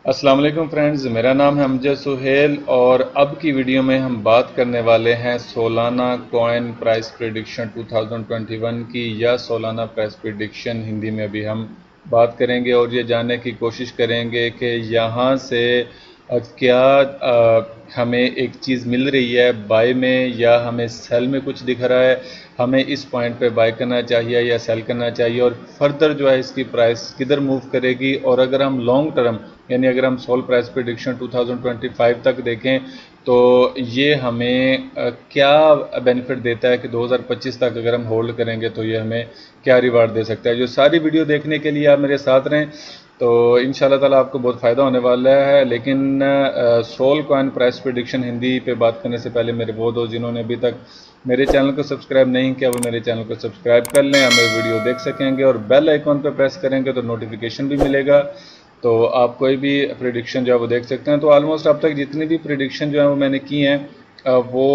अस्सलाम वालेकुम फ्रेंड्स, मेरा नाम है अमजद सुहेल और अब की वीडियो में हम बात करने वाले हैं सोलाना कॉइन प्राइस प्रेडिक्शन 2021 की, या सोलाना प्राइस प्रेडिक्शन हिंदी में भी हम बात करेंगे और ये जानने की कोशिश करेंगे कि यहाँ से क्या हमें एक चीज़ मिल रही है बाय में या हमें सेल में कुछ दिख रहा है, हमें इस पॉइंट पे बाय करना चाहिए या सेल करना चाहिए और फर्दर जो है इसकी प्राइस किधर मूव करेगी। और अगर हम लॉन्ग टर्म यानी अगर हम सोल प्राइस प्रेडिक्शन 2025 तक देखें तो ये हमें क्या बेनिफिट देता है कि 2025 तक अगर हम होल्ड करेंगे तो ये हमें क्या रिवार्ड दे सकता है। जो सारी वीडियो देखने के लिए आप मेरे साथ रहें तो इंशाल्लाह ताला आपको बहुत फ़ायदा होने वाला है। लेकिन Sol coin price prediction Hindi पे बात करने से पहले मेरे वो दोस्त जिन्होंने अभी तक मेरे चैनल को सब्सक्राइब नहीं किया वो मेरे चैनल को सब्सक्राइब कर लें, हमें वीडियो देख सकेंगे और बेल आइकॉन पर प्रेस करेंगे तो नोटिफिकेशन भी मिलेगा, तो आप कोई भी प्रेडिक्शन जो है वो देख सकते हैं। तो ऑलमोस्ट अब तक जितनी भी प्रेडिक्शन जो है वो मैंने की हैं वो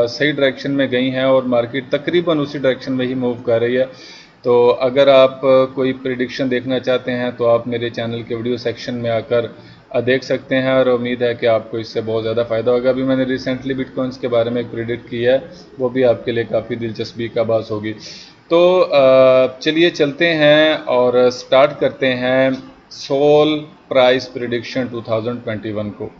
सही डायरेक्शन में गई हैं और मार्केट तकरीबन उसी डायरेक्शन में ही मूव कर रही है। तो अगर आप कोई प्रेडिक्शन देखना चाहते हैं तो आप मेरे चैनल के वीडियो सेक्शन में आकर देख सकते हैं और उम्मीद है कि आपको इससे बहुत ज़्यादा फ़ायदा होगा। अभी मैंने रिसेंटली बिटकॉइंस के बारे में एक प्रेडिक्ट किया है, वो भी आपके लिए काफ़ी दिलचस्पी का बात होगी। तो चलिए चलते हैं और स्टार्ट करते हैं सोल प्राइस प्रेडिक्शन 2021 को।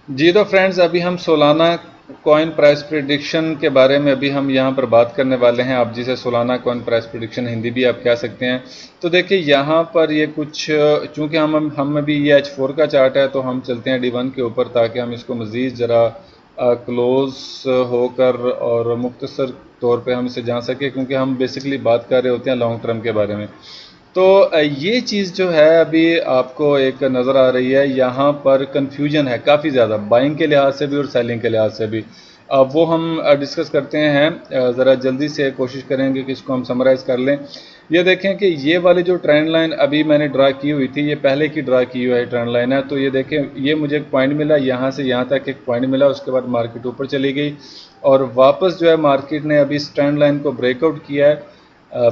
जी तो फ्रेंड्स, अभी हम सोलाना कॉइन प्राइस प्रेडिक्शन के बारे में अभी हम यहाँ पर बात करने वाले हैं। आप जिसे Solana coin price prediction Hindi भी आप कह सकते हैं। तो देखिए यहाँ पर ये कुछ, चूँकि हम अभी ये H4 का चार्ट है तो हम चलते हैं D1 के ऊपर ताकि हम इसको मज़ीद ज़रा क्लोज होकर और मुख्तसर तौर पे हम इसे जान सकें, क्योंकि हम बेसिकली बात कर रहे होते हैं लॉन्ग टर्म के बारे में। तो ये चीज़ जो है अभी आपको एक नज़र आ रही है, यहाँ पर कन्फ्यूजन है काफ़ी ज़्यादा बाइंग के लिहाज से भी और सेलिंग के लिहाज से भी। अब वो हम डिस्कस करते हैं, ज़रा जल्दी से कोशिश करेंगे कि इसको हम समराइज़ कर लें। ये देखें कि ये वाली जो ट्रेंड लाइन अभी मैंने ड्रा की हुई थी, ये पहले की ड्रा की हुई है ट्रेंड लाइन है। तो ये देखें, ये मुझे एक पॉइंट मिला, यहाँ से यहाँ तक एक पॉइंट मिला, उसके बाद मार्केट ऊपर चली गई और वापस जो है मार्केट ने अभी इस ट्रेंड लाइन को ब्रेकआउट किया है।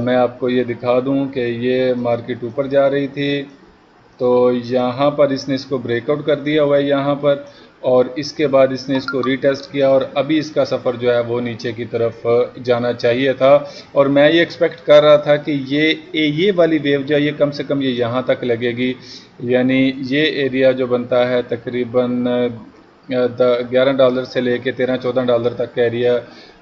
मैं आपको ये दिखा दूं कि ये मार्केट ऊपर जा रही थी तो यहाँ पर इसने इसको ब्रेकआउट कर दिया हुआ है यहाँ पर, और इसके बाद इसने इसको रीटेस्ट किया और अभी इसका सफ़र जो है वो नीचे की तरफ जाना चाहिए था। और मैं ये एक्सपेक्ट कर रहा था कि ये वाली वेव जो है ये कम से कम ये यहाँ तक लगेगी, यानी ये एरिया जो बनता है तकरीबन $11 से लेके $13-14 तक का एरिया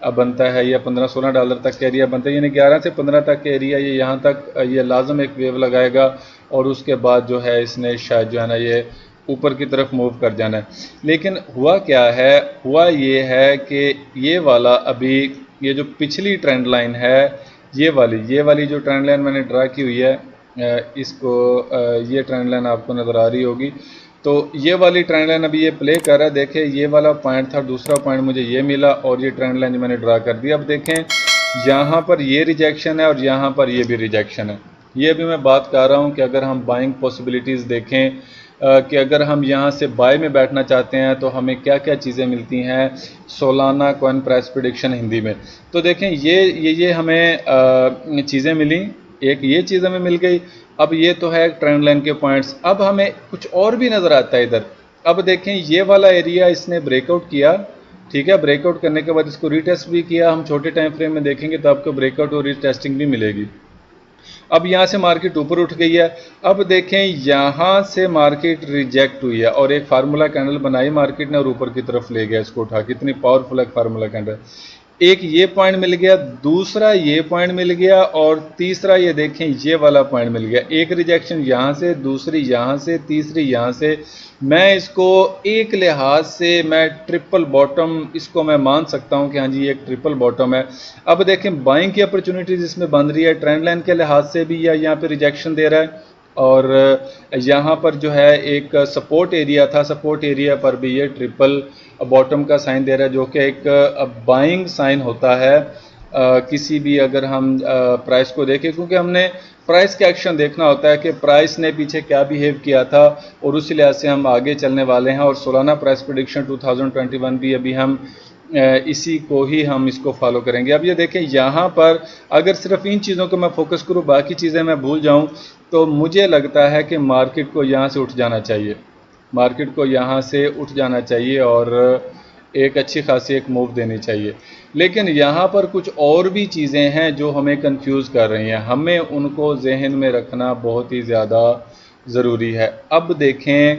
बनता है, या $15-16 तक का एरिया बनता है, यानी 11 से 15 तक का एरिया ये यहाँ तक ये लाजम एक वेव लगाएगा और उसके बाद जो है इसने शायद जो है ना ये ऊपर की तरफ मूव कर जाना है। लेकिन हुआ क्या है, हुआ ये है कि ये वाला अभी ये जो पिछली ट्रेंड लाइन है, ये वाली जो ट्रेंड लाइन मैंने ड्रा की हुई है, इसको ये ट्रेंड लाइन आपको नज़र आ रही होगी। तो ये वाली ट्रेंड लाइन अभी ये प्ले कर रहा है। देखें, ये वाला पॉइंट था, दूसरा पॉइंट मुझे ये मिला और ये ट्रेंड लाइन मैंने ड्रा कर दी। अब देखें, यहाँ पर ये रिजेक्शन है और यहाँ पर ये भी रिजेक्शन है। ये भी मैं बात कर रहा हूँ कि अगर हम बाइंग पॉसिबिलिटीज़ देखें कि अगर हम यहाँ से बाय में बैठना चाहते हैं तो हमें क्या क्या चीज़ें मिलती हैं Solana coin price prediction Hindi में। तो देखें, ये हमें चीज़ें मिली, एक ये चीज़ हमें मिल गई। अब ये तो है ट्रेंड लाइन के पॉइंट्स, अब हमें कुछ और भी नज़र आता है इधर। अब देखें, ये वाला एरिया इसने ब्रेकआउट किया, ठीक है, ब्रेकआउट करने के बाद इसको रीटेस्ट भी किया। हम छोटे टाइम फ्रेम में देखेंगे तो आपको ब्रेकआउट और रीटेस्टिंग भी मिलेगी। अब यहाँ से मार्केट ऊपर उठ गई है। अब देखें, यहाँ से मार्केट रिजेक्ट हुई है और एक फार्मूला कैंडल बनाई मार्केट ने और ऊपर की तरफ ले गया इसको उठा। कितनी पावरफुल है फार्मूला कैंडल। एक ये पॉइंट मिल गया, दूसरा ये पॉइंट मिल गया और तीसरा ये देखें ये वाला पॉइंट मिल गया। एक रिजेक्शन यहाँ से, दूसरी यहाँ से, तीसरी यहाँ से। मैं इसको एक लिहाज से मैं ट्रिपल बॉटम इसको मैं मान सकता हूँ कि हाँ जी ये एक ट्रिपल बॉटम है। अब देखें, बाइंग की अपॉर्चुनिटीज इसमें बन रही है, ट्रेंड लाइन के लिहाज से भी या यहाँ पे रिजेक्शन दे रहा है और यहाँ पर जो है एक सपोर्ट एरिया था, सपोर्ट एरिया पर भी ये ट्रिपल बॉटम का साइन दे रहा है, जो कि एक बाइंग साइन होता है किसी भी, अगर हम प्राइस को देखें, क्योंकि हमने प्राइस का एक्शन देखना होता है कि प्राइस ने पीछे क्या बिहेव किया था और उसी लिहाज से हम आगे चलने वाले हैं। और सोलाना प्राइस प्रेडिक्शन 2021 भी अभी हम इसी को ही हम इसको फॉलो करेंगे। अब ये देखें, यहाँ पर अगर सिर्फ इन चीज़ों को मैं फोकस करूँ, बाकी चीज़ें मैं भूल जाऊँ, तो मुझे लगता है कि मार्केट को यहाँ से उठ जाना चाहिए, मार्केट को यहाँ से उठ जाना चाहिए और एक अच्छी खासी एक मूव देनी चाहिए। लेकिन यहाँ पर कुछ और भी चीज़ें हैं जो हमें कंफ्यूज कर रही हैं, हमें उनको जहन में रखना बहुत ही ज़्यादा ज़रूरी है। अब देखें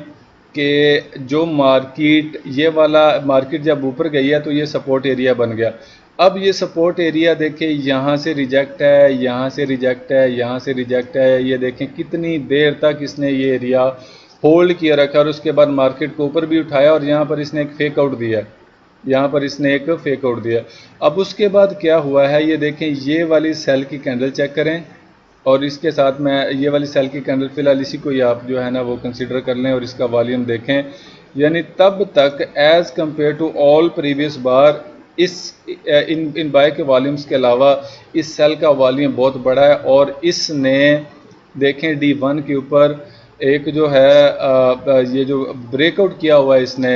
कि जो मार्केट, ये वाला मार्केट जब ऊपर गई है तो ये सपोर्ट एरिया बन गया। अब ये सपोर्ट एरिया देखें, यहाँ से रिजेक्ट है, यहाँ से रिजेक्ट है, यहाँ से रिजेक्ट है। ये देखें कितनी देर तक इसने ये एरिया होल्ड किया रखा और उसके बाद मार्केट को ऊपर भी उठाया और यहाँ पर इसने एक फेक आउट दिया, यहाँ पर इसने एक फेक आउट दिया। अब उसके बाद क्या हुआ है, ये देखें, ये वाली सेल की कैंडल चेक करें और इसके साथ में ये वाली सेल की कैंडल, फिलहाल इसी को ही आप जो है ना वो कंसीडर कर लें और इसका वॉल्यूम देखें। यानी तब तक as compare to all previous बार इस इन बाय के वॉल्यूम्स के अलावा इस सेल का वॉल्यूम बहुत बड़ा है और इसने देखें D1 के ऊपर एक जो है ये जो ब्रेकआउट किया हुआ है, इसने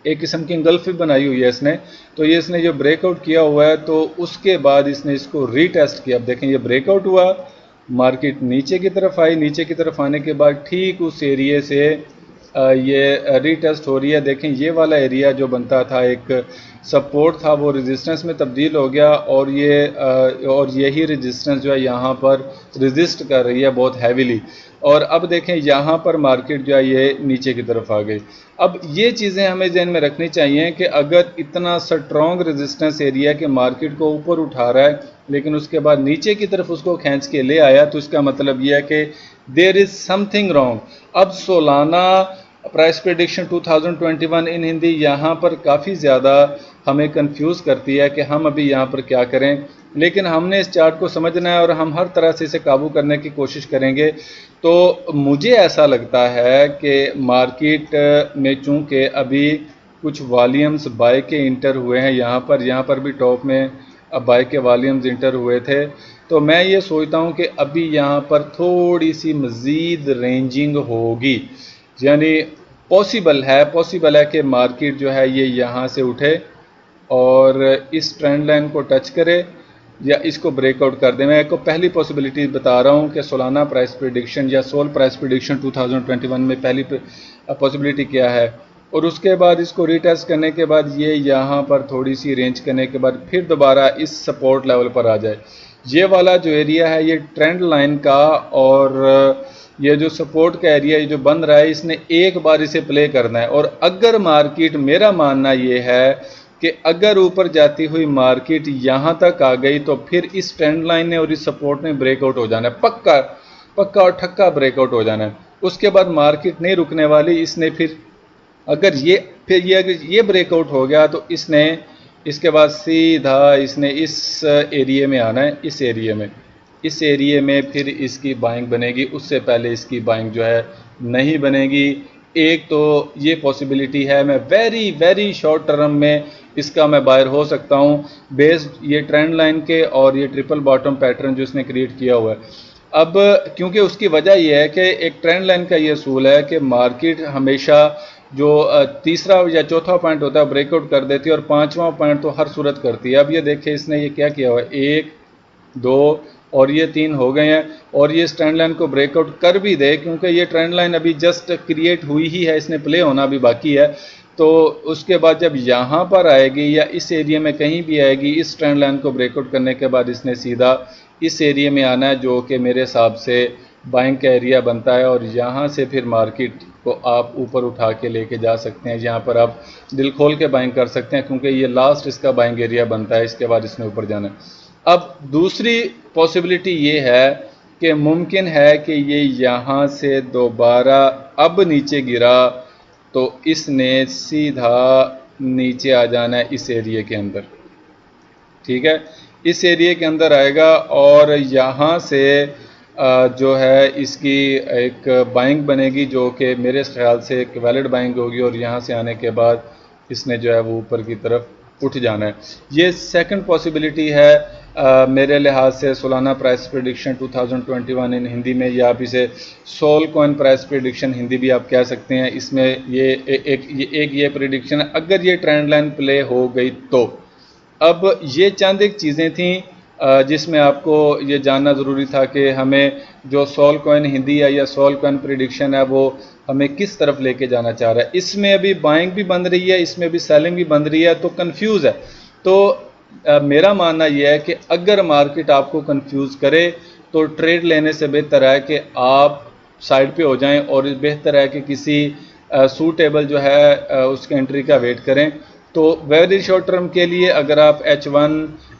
एक किस्म की इंगल्फ भी बनाई हुई है इसने। तो ये इसने जो ब्रेकआउट किया हुआ है तो उसके बाद इसने इसको रीटेस्ट किया। अब देखें ये ब्रेकआउट हुआ, मार्केट नीचे की तरफ आई, नीचे की तरफ आने के बाद ठीक उस एरिया से ये रीटेस्ट हो रही है। देखें ये वाला एरिया जो बनता था एक सपोर्ट था वो रेजिस्टेंस में तब्दील हो गया और ये और यही रेजिस्टेंस जो है यहाँ पर रेजिस्ट कर रही है बहुत हैवीली। और अब देखें यहाँ पर मार्केट जो है ये नीचे की तरफ आ गई। अब ये चीज़ें हमें ध्यान में रखनी चाहिए कि अगर इतना स्ट्रॉन्ग रेजिस्टेंस एरिया के मार्केट को ऊपर उठा रहा है लेकिन उसके बाद नीचे की तरफ उसको खींच के ले आया, तो इसका मतलब यह है कि देयर इज़ समथिंग रॉन्ग। अब Solana price prediction 2021 in Hindi यहाँ पर काफ़ी ज़्यादा हमें कंफ्यूज करती है कि हम अभी यहाँ पर क्या करें। लेकिन हमने इस चार्ट को समझना है और हम हर तरह से इसे काबू करने की कोशिश करेंगे। तो मुझे ऐसा लगता है कि मार्केट में चूँकि अभी कुछ वॉल्यूम्स बाय के इंटर हुए हैं, यहाँ पर भी टॉप में बाय के वॉल्यूम्स इंटर हुए थे, तो मैं ये सोचता हूँ कि अभी यहाँ पर थोड़ी सी मज़ीद रेंजिंग होगी। यानी पॉसिबल है कि मार्केट जो है ये यहाँ से उठे और इस ट्रेंड लाइन को टच करे या इसको ब्रेकआउट कर दे। मैं आपको पहली पॉसिबिलिटी बता रहा हूँ कि सोलाना प्राइस प्रेडिक्शन या सोल प्राइस प्रेडिक्शन 2021 में पहली पॉसिबिलिटी क्या है। और उसके बाद इसको रीटेस्ट करने के बाद ये यहाँ पर थोड़ी सी रेंज करने के बाद फिर दोबारा इस सपोर्ट लेवल पर आ जाए। ये वाला जो एरिया है ये ट्रेंड लाइन का और ये जो सपोर्ट का एरिया ये जो बन रहा है, इसने एक बार इसे प्ले करना है। और अगर मार्केट, मेरा मानना ये है कि अगर ऊपर जाती हुई मार्केट यहाँ तक आ गई तो फिर इस ट्रेंड लाइन ने और इस सपोर्ट ने ब्रेकआउट हो जाना है, पक्का और ठक्का ब्रेकआउट हो जाना है। उसके बाद मार्केट नहीं रुकने वाली। इसने फिर अगर ये ब्रेकआउट हो गया तो इसने इसके बाद सीधा इसने इस एरिया में आना है, इस एरिया में फिर इसकी बाइंग बनेगी। उससे पहले इसकी बाइंग जो है नहीं बनेगी। एक तो ये पॉसिबिलिटी है, मैं वेरी शॉर्ट टर्म में इसका मैं बायर हो सकता हूँ बेस्ड ये ट्रेंड लाइन के और ये ट्रिपल बॉटम पैटर्न जो इसने क्रिएट किया हुआ है। अब क्योंकि उसकी वजह यह है कि एक ट्रेंड लाइन का ये असूल है कि मार्केट हमेशा जो तीसरा या चौथा पॉइंट होता है ब्रेकआउट कर देती है और पांचवा पॉइंट तो हर सूरत करती है। अब ये देखिए इसने ये क्या किया हुआ है, 1 2 और ये 3 हो गए हैं और ये इस ट्रेंड लाइन को ब्रेकआउट कर भी दे, क्योंकि ये ट्रेंड लाइन अभी जस्ट क्रिएट हुई ही है, इसने प्ले होना भी बाकी है। तो उसके बाद जब यहाँ पर आएगी या इस एरिया में कहीं भी आएगी, इस ट्रेंड लाइन को ब्रेकआउट करने के बाद इसने सीधा इस एरिया में आना है जो कि मेरे हिसाब से बाइंग का एरिया बनता है। और यहाँ से फिर मार्केट को आप ऊपर उठा के लेके जा सकते हैं, यहाँ पर आप दिल खोल के बाइंग कर सकते हैं क्योंकि ये लास्ट इसका बाइंग एरिया बनता है। इसके बाद इसने ऊपर जाना है। अब दूसरी पॉसिबिलिटी ये है कि मुमकिन है कि ये यहाँ से दोबारा अब नीचे गिरा तो इसने सीधा नीचे आ जाना है इस एरिया के अंदर, ठीक है, इस एरिया के अंदर आएगा और यहाँ से जो है इसकी एक बाइंग बनेगी जो कि मेरे ख्याल से एक वैलिड बाइंग होगी और यहाँ से आने के बाद इसने जो है वो ऊपर की तरफ उठ जाना है। ये सेकंड पॉसिबिलिटी है मेरे लिहाज से Solana price prediction 2021 in Hindi में, या आप इसे Sol coin price prediction Hindi भी आप कह सकते हैं। इसमें ये एक प्रेडिक्शन है अगर ये ट्रेंड लाइन प्ले हो गई तो। अब ये चंद एक चीज़ें थी जिसमें आपको ये जानना ज़रूरी था कि हमें जो सोल कॉइन हिंदी है या सोल कॉइन प्रिडिक्शन है वो हमें किस तरफ लेके जाना चाह रहा है। इसमें अभी बाइंग भी बन रही है, इसमें भी सेलिंग भी बन रही है, तो कंफ्यूज है। तो मेरा मानना यह है कि अगर मार्केट आपको कंफ्यूज करे तो ट्रेड लेने से बेहतर है कि आप साइड पे हो जाएं और बेहतर है कि किसी सूटेबल जो है उसके एंट्री का वेट करें। तो वेरी शॉर्ट टर्म के लिए अगर आप H1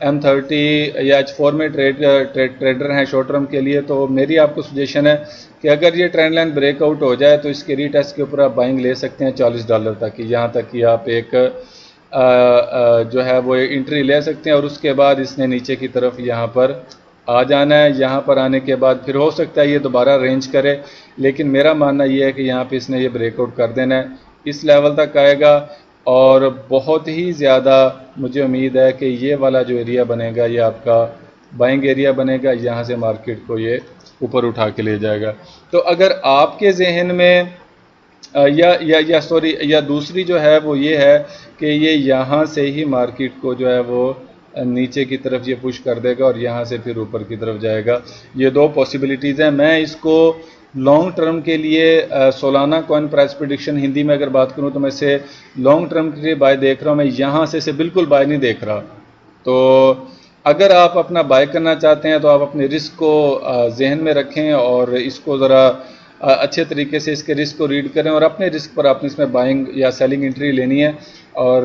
M30 या H4 में ट्रेडर हैं शॉर्ट टर्म के लिए, तो मेरी आपको सजेशन है कि अगर ये ट्रेंड लाइन ब्रेकआउट हो जाए तो इसके रीटेस्ट के ऊपर आप बाइंग ले सकते हैं $40 तक की, यहाँ तक कि आप एक जो है वो एंट्री ले सकते हैं और उसके बाद इसने नीचे की तरफ यहाँ पर आ जाना है। यहाँ पर आने के बाद फिर हो सकता है ये दोबारा रेंज करे, लेकिन मेरा मानना ये है कि यहाँ पे इसने ये ब्रेकआउट कर देना है, इस लेवल तक आएगा और बहुत ही ज़्यादा मुझे उम्मीद है कि ये वाला जो एरिया बनेगा ये आपका बाइंग एरिया बनेगा, यहाँ से मार्केट को ये ऊपर उठा के ले जाएगा। तो अगर आपके जहन में या दूसरी जो है वो ये है कि ये यहाँ से ही मार्केट को जो है वो नीचे की तरफ ये पुश कर देगा और यहाँ से फिर ऊपर की तरफ जाएगा। ये दो पॉसिबिलिटीज़ हैं। मैं इसको लॉन्ग टर्म के लिए Solana coin price prediction Hindi में अगर बात करूँ तो मैं इसे लॉन्ग टर्म के लिए बाय देख रहा हूँ, मैं यहाँ से इसे बिल्कुल बाय नहीं देख रहा। तो अगर आप अपना बाय करना चाहते हैं तो आप अपने रिस्क को जहन में रखें और इसको ज़रा अच्छे तरीके से इसके रिस्क को रीड करें और अपने रिस्क पर आपने इसमें बाइंग या सेलिंग एंट्री लेनी है। और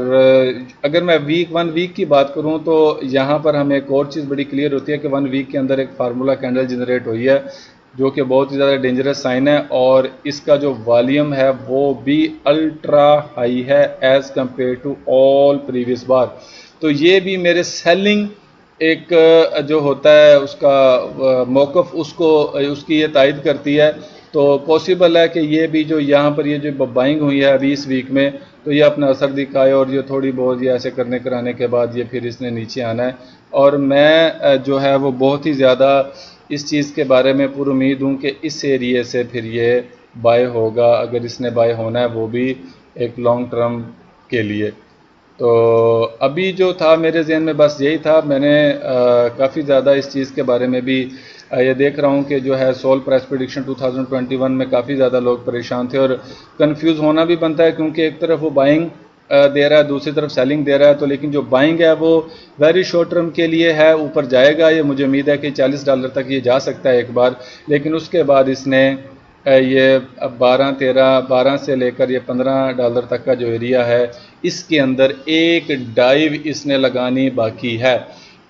अगर मैं वन वीक की बात करूं तो यहाँ पर हमें एक और चीज़ बड़ी क्लियर होती है कि 1 वीक के अंदर एक फार्मूला कैंडल जनरेट हुई है जो कि बहुत ही ज़्यादा डेंजरस साइन है और इसका जो वॉल्यूम है वो भी अल्ट्रा हाई है as compare to all previous बार। तो ये भी मेरे सेलिंग एक जो होता है उसका मौक़िफ़ उसको उसकी ये तायद करती है। तो पॉसिबल है कि ये भी जो यहाँ पर ये जो बाइंग हुई है अभी इस वीक में तो ये अपना असर दिखाए और ये थोड़ी बहुत ये ऐसे करने कराने के बाद ये फिर इसने नीचे आना है। और मैं जो है वो बहुत ही ज़्यादा इस चीज़ के बारे में पूरी उम्मीद हूँ कि इस एरिए से फिर ये बाय होगा, अगर इसने बाय होना है वो भी एक लॉन्ग टर्म के लिए। तो अभी जो था मेरे जहन में बस यही था। मैंने काफ़ी ज़्यादा इस चीज़ के बारे में भी ये देख रहा हूँ कि जो है सोल प्राइस प्रेडिक्शन 2021 में काफ़ी ज़्यादा लोग परेशान थे और कंफ्यूज होना भी बनता है क्योंकि एक तरफ वो बाइंग दे रहा है, दूसरी तरफ सेलिंग दे रहा है। तो लेकिन जो बाइंग है वो वेरी शॉर्ट टर्म के लिए है, ऊपर जाएगा, ये मुझे उम्मीद है कि $40 तक ये जा सकता है एक बार, लेकिन उसके बाद इसने ये 12 से लेकर ये $15 तक का जो एरिया है इसके अंदर एक डाइव इसने लगानी बाकी है।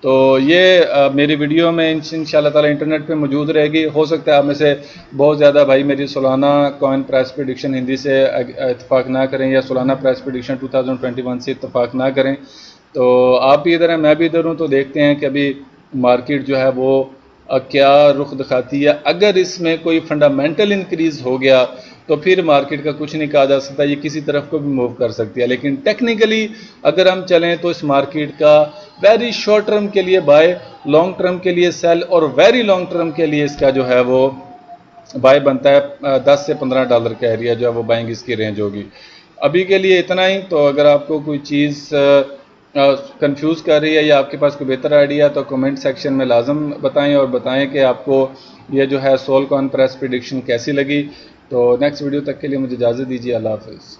तो ये मेरी वीडियो में इंशाल्लाह ताला इंटरनेट पे मौजूद रहेगी। हो सकता है आप में से बहुत ज़्यादा भाई मेरी Solana coin price prediction Hindi से इत्तेफाक ना करें या सोलाना प्राइस प्रेडिक्शन 2021 से इत्तेफाक ना करें। तो आप भी इधर हैं, मैं भी इधर हूँ, तो देखते हैं कि अभी मार्केट जो है वो क्या रुख दिखाती है। अगर इसमें कोई फंडामेंटल इंक्रीज़ हो गया तो फिर मार्केट का कुछ नहीं कहा जा सकता, ये किसी तरफ को भी मूव कर सकती है। लेकिन टेक्निकली अगर हम चलें तो इस मार्केट का वेरी शॉर्ट टर्म के लिए बाय, लॉन्ग टर्म के लिए सेल और वेरी लॉन्ग टर्म के लिए इसका जो है वो बाय बनता है। $10 से $15 का एरिया जो है वो बाइंग इसकी रेंज होगी। अभी के लिए इतना ही। तो अगर आपको कोई चीज़ कंफ्यूज कर रही है या आपके पास कोई बेहतर आइडिया है तो कमेंट सेक्शन में लाजम बताएं और बताएं कि आपको ये जो है सोल कॉइन प्राइस प्रेडिक्शन कैसी लगी। तो नेक्स्ट वीडियो तक के लिए मुझे इजाज़त दीजिए। अल्लाह हाफ़िज़।